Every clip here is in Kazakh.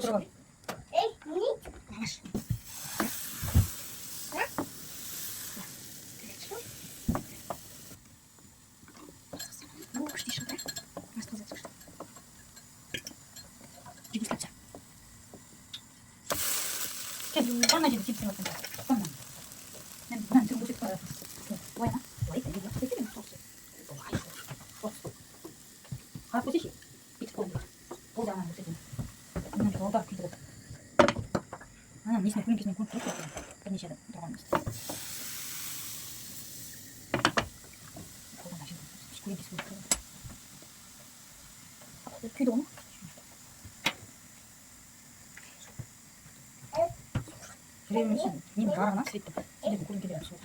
오들어가. 에이, 뭐니? 그러면 님 나랑 수 있다. 근데 그런 게 없어.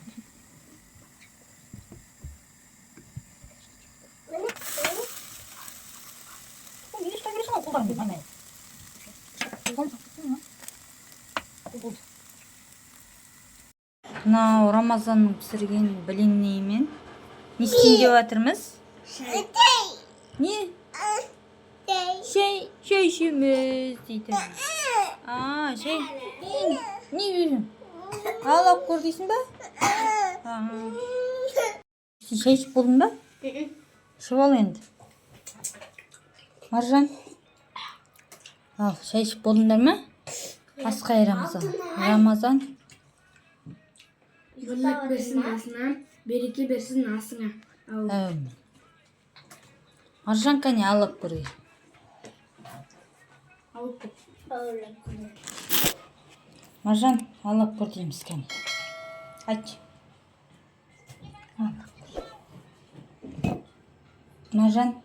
мына рамазан пісірген блинныймен не істейін деп жатырмыз? Не? Шай ішеміз дейді. Шай. Не бересің? Алып көр дейсің ба? Сен шай ішіп болдың ба? Ішіп ал енді. Маржан. Ал, шай ішіп болдыңдар ма? Асқай Рамазан. Бірлік берсін басына, береке берсін асыңа. Әумин. Маржан кәне алып көр. Маржан алып көр дейміз кәне. Айт. Маржан.